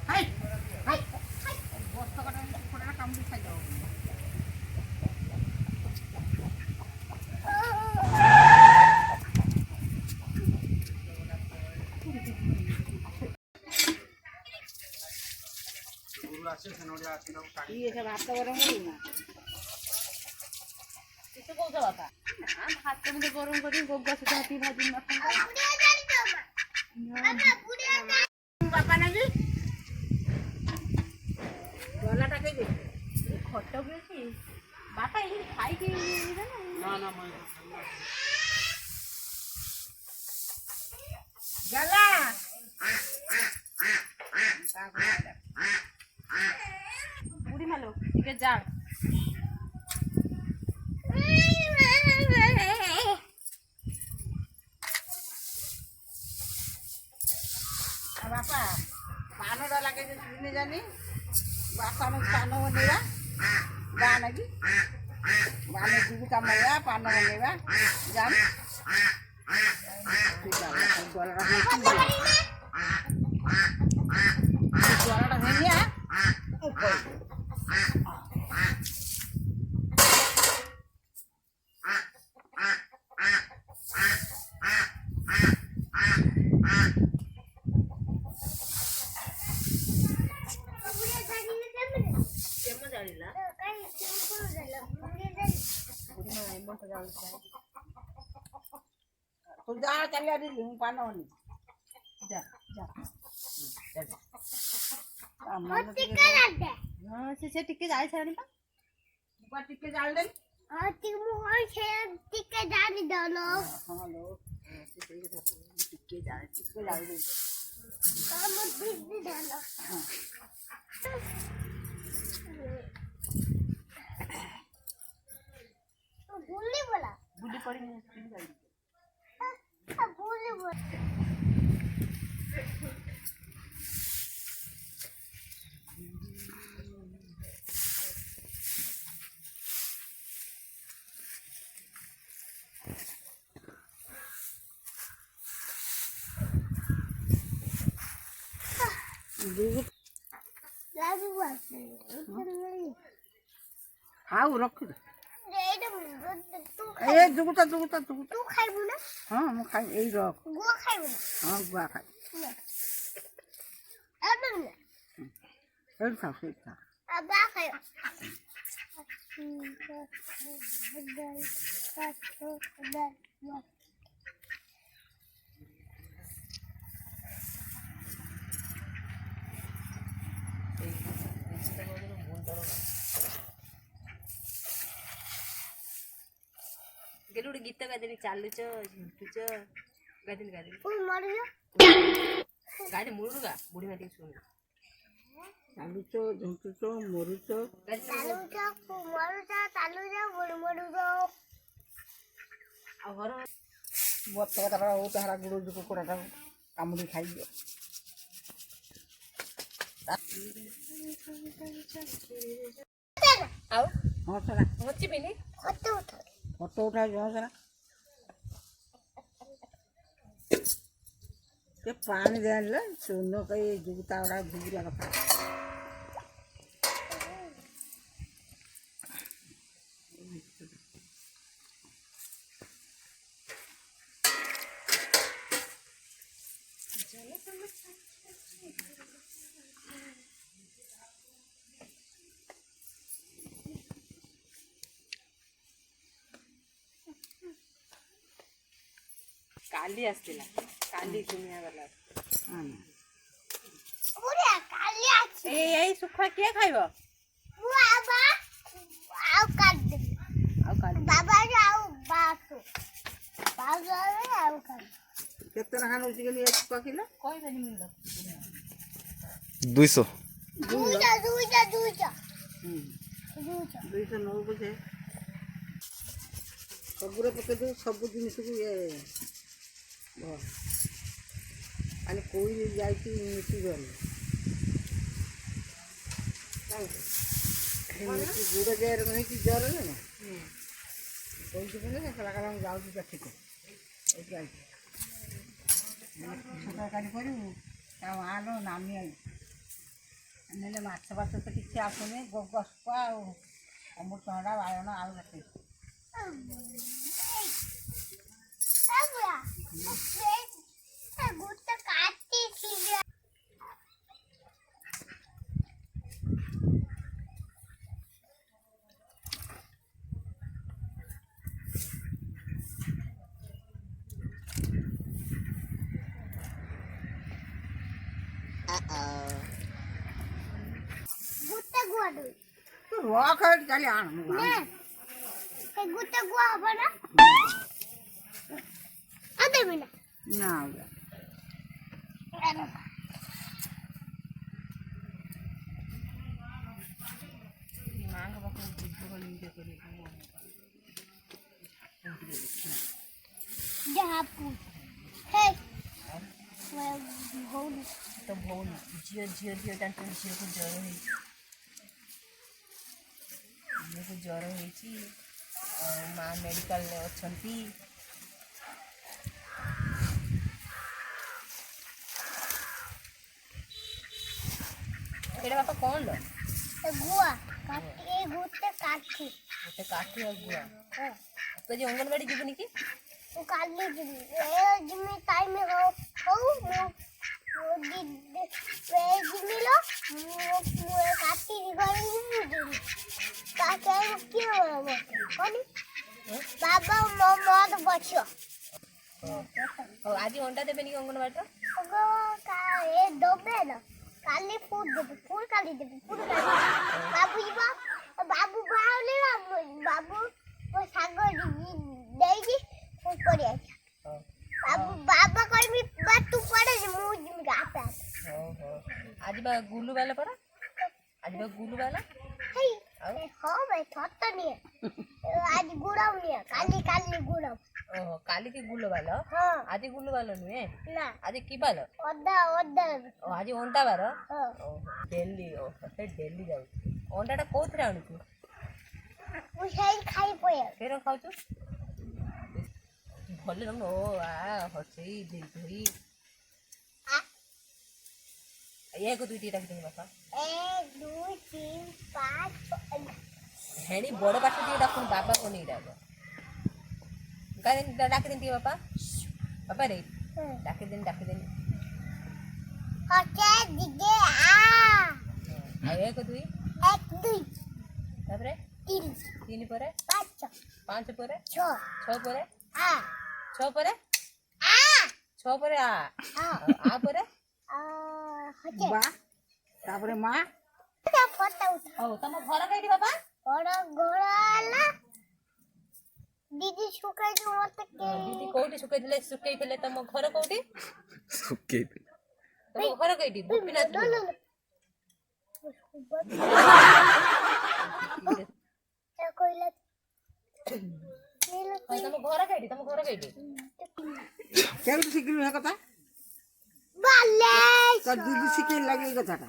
हाय हाय हाय बस्त कटा कुकुड़ा कामुड़ी खाइदो ये सब भात गरम करू ना कितु कौच बापा भात मुझे गरम करी गोगा सुधा हाथी भाजी बापा नागी गलाटा के खट भी बापा ये खाई के ना ना मैं गला बुढ़ी मालो ठीक है जा बापा पान डाला के सुने जानी बापा में पान बनेगा गाना की माने दूध का मया पान बनेगा जान जा चलिए दी लिंग पानो नी जा जा टिके डाल दे हां से टिके जाय छानी पा ऊपर टिके डाल दे हां टिके मोहर छे टिके डाल दे लो हां लो टिके डाल दे काम दे डालो हां तो बुल्ली पड़ी नहीं स्क्रीन जाई बुल्ली खाऊ रख दे ए जुगुता जुगुता जुगुता तू खाइबू ना हां हम खाइ एई रख गुआ खाइबू ना हां गुआ खाइ अब ना ए खा से खा अब खाइ गेलु गीत गादे चालुच झुंटुच गादे गादे ओ मरियो गादे मुरुगा बुढ़ी माटी सुन चालुच झुंटुच मरुच चालुच मरुच चालुच बुढ़ी मरुच आ घर बत्ता तारा ओ तारा गुडो जुको कोराटा कामुडी खाइयो आओ हां चला होची बिनी फोटो उठा जो जरा के पानी दे ले सुनो कई जुगता उड़ा भूरा रखा काली आस्तिला काली दुनिया वाला हां ओरे काली आछि ए सुखा के खाइबो बाबा आउ काट दे आउ काट बाबा आउ बासु बाबा आउ काट केतना खान होछि गेली सुखा किलो कोइ बनी मिलो 200 200 नौ बजे सबुरे पके दो सब जिनिस को ये अरे कोई जाई कि मिट्टी गल मिट्टी गुड़ जे रहे कि जर ना कोई के बोले कलाकार हम जाऊ छी ठीक है जाई छोटा कानी करू ता आलो नामी आई ନେଲେ ମାଛ ଫାଛ ତ କିଛି ଆସୁନି ଗସ୍ପ ଆଉ ଅମୃତଭଣ୍ଡା ବାଇଗଣ ଆଉ କେତେ ରଖ ଚାଲି ଆଣ ଗୋଟେ ଗୁଆ ହବ ନା ଦେବି ନା ନା ମାଙ୍କ ପାଖକୁ ଯିବ ବୋଲି ଇଏ କରିବ ତ ଭଉଣୀ ଝିଅ ଜାଣିଛନ୍ତି ଝିଅକୁ ଜ୍ୱର ହେଇଛି ଆଉ ମା ମେଡ଼ିକାଲରେ ଅଛନ୍ତି। ଏଇଟା ବାପା କ'ଣ ଲ ଗୁଆ ଗୋଟେ କାଠି ଆଉ ଗୁଆ ତୁ ଆଜି ଅଙ୍ଗନବାଡ଼ି ଯିବୁନି କି? କାଲି ଯିବି ଯିମି ଟାଇମ୍ ହଉ ଜିମିଲ ମୁଁ କାଟି କିଏ କନି ବାବା ମଦ ବସିବ ଆଜି ଅଣ୍ଡା ଦେବେନି କି ଅଙ୍ଗନବାଡ଼ିର? ଏ ଦବେ ନା କାଲି ଫୁଲ ଦେବେ ଫୁଲ କାଲି ଦେବେ ଫୁଲ ବାବୁ ଯିବ ବାବୁ ବାହାରିଲେ ବାବୁ ଶାଗ ଦେଇକି କରି ବାବୁ ବାବା କହିବି ତୁ ପଡେ ମୁଁ ଯିବି ଆପେ ଆଜି ବା ଗୁଲୁ ବାଲା ପରା ହଁ ଭାଇ ଥଟ ନିଏ ଆଜି ଗୁଡାଉ ନିଏ କାଲି ଗୁଡାଉ କାଲି କି ଗୁଲ ବାଲ ଆଜି ଗୁଲୁ ବାଲ ନୁହେଁ ନା ଆଜି କି ବାଲ ଅଦା ଆଜି ଅଣ୍ଡା ବାର ଡେଲି ଡେଲି ଯାଉଛି ଅଣ୍ଡାଟା କୋଉଥିରେ ଆଣୁଛୁ? ମୁଁ ସେଇ ଖାଇ ପଳେଇ କେର ଖାଉଛୁ ଭଲ ଓ ହସେଇ ଧରି ଏକ ଦୁଇଟି ଡାକିଦେବି ବାପା 1 2 3 5 ହେଣି ବଡ଼ ପାଠ ଟିକେ ଡାକୁନି ବାବା କୋନି ଡାକ ଡାକିଦେନି ଟିକେ ବାପା ରେ ଡାକିଦେନି ଆଉ 1 2 ତାପରେ 3 ପରେ 5 ପରେ 6 ପରେ 6 ପରେ ଆ ପରେ ବା ତାପରେ ମା ହଉ ତମ ଘର କେଇଠି ବାପା? दीदी सुखाई जो मत के दीदी कोठी सुखाइଥିଲେ तम घर कोठी तम घर केठी गोपीनाथ कोइला तम घर केठी केउ सिकिलु हे कथा बाले दीदी सिकिल लागि कथाटा